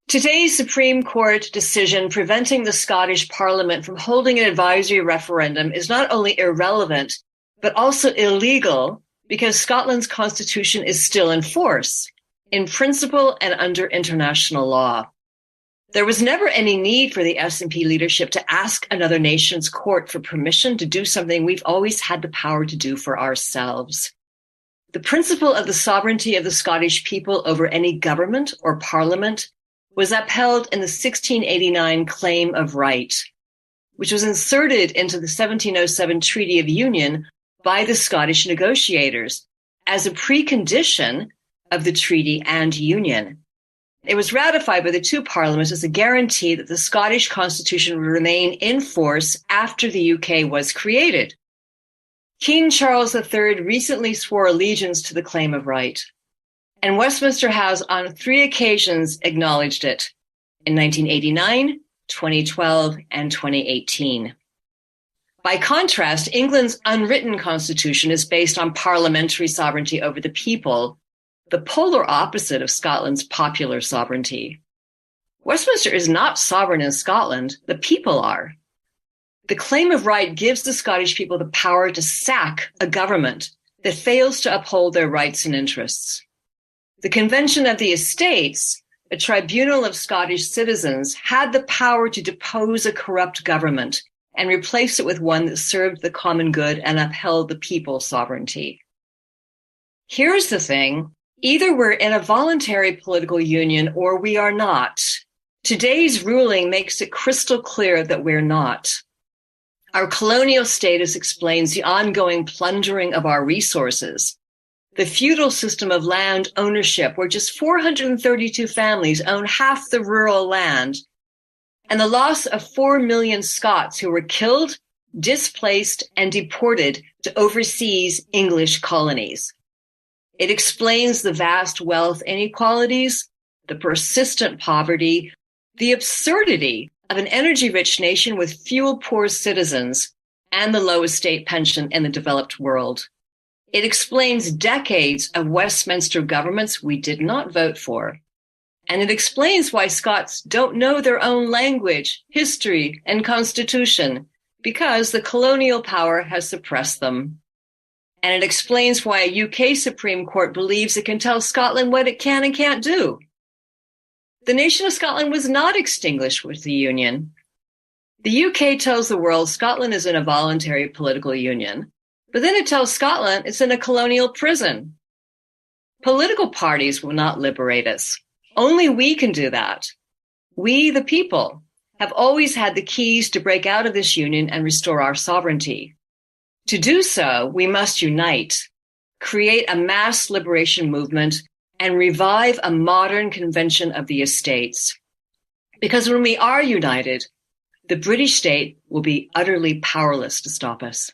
Today's Supreme Court decision preventing the Scottish Parliament from holding an advisory referendum is not only irrelevant, but also illegal because Scotland's constitution is still in force, in principle and under international law. There was never any need for the SNP leadership to ask another nation's court for permission to do something we've always had the power to do for ourselves. The principle of the sovereignty of the Scottish people over any government or parliament was upheld in the 1689 Claim of Right, which was inserted into the 1707 Treaty of Union by the Scottish negotiators as a precondition of the treaty and union. It was ratified by the two parliaments as a guarantee that the Scottish constitution would remain in force after the UK was created. King Charles III recently swore allegiance to the Claim of Right, and Westminster has on 3 occasions acknowledged it, in 1989, 2012, and 2018. By contrast, England's unwritten constitution is based on parliamentary sovereignty over the people, the polar opposite of Scotland's popular sovereignty. Westminster is not sovereign in Scotland, the people are. The Claim of Right gives the Scottish people the power to sack a government that fails to uphold their rights and interests. The Convention of the Estates, a tribunal of Scottish citizens, had the power to depose a corrupt government and replace it with one that served the common good and upheld the people's sovereignty. Here's the thing. Either we're in a voluntary political union or we are not. Today's ruling makes it crystal clear that we're not. Our colonial status explains the ongoing plundering of our resources. The feudal system of land ownership, where just 432 families own half the rural land, and the loss of 4 million Scots who were killed, displaced, and deported to overseas English colonies. It explains the vast wealth inequalities, the persistent poverty, the absurdity of an energy-rich nation with fuel-poor citizens, and the lowest state pension in the developed world. It explains decades of Westminster governments we did not vote for. And it explains why Scots don't know their own language, history, and constitution, because the colonial power has suppressed them. And it explains why a UK Supreme Court believes it can tell Scotland what it can and can't do. The nation of Scotland was not extinguished with the Union. The UK tells the world Scotland is in a voluntary political union, but then it tells Scotland it's in a colonial prison. Political parties will not liberate us. Only we can do that. We, the people, have always had the keys to break out of this union and restore our sovereignty. To do so, we must unite, create a mass liberation movement, and revive a modern convention of the estates. Because when we are united, the British state will be utterly powerless to stop us.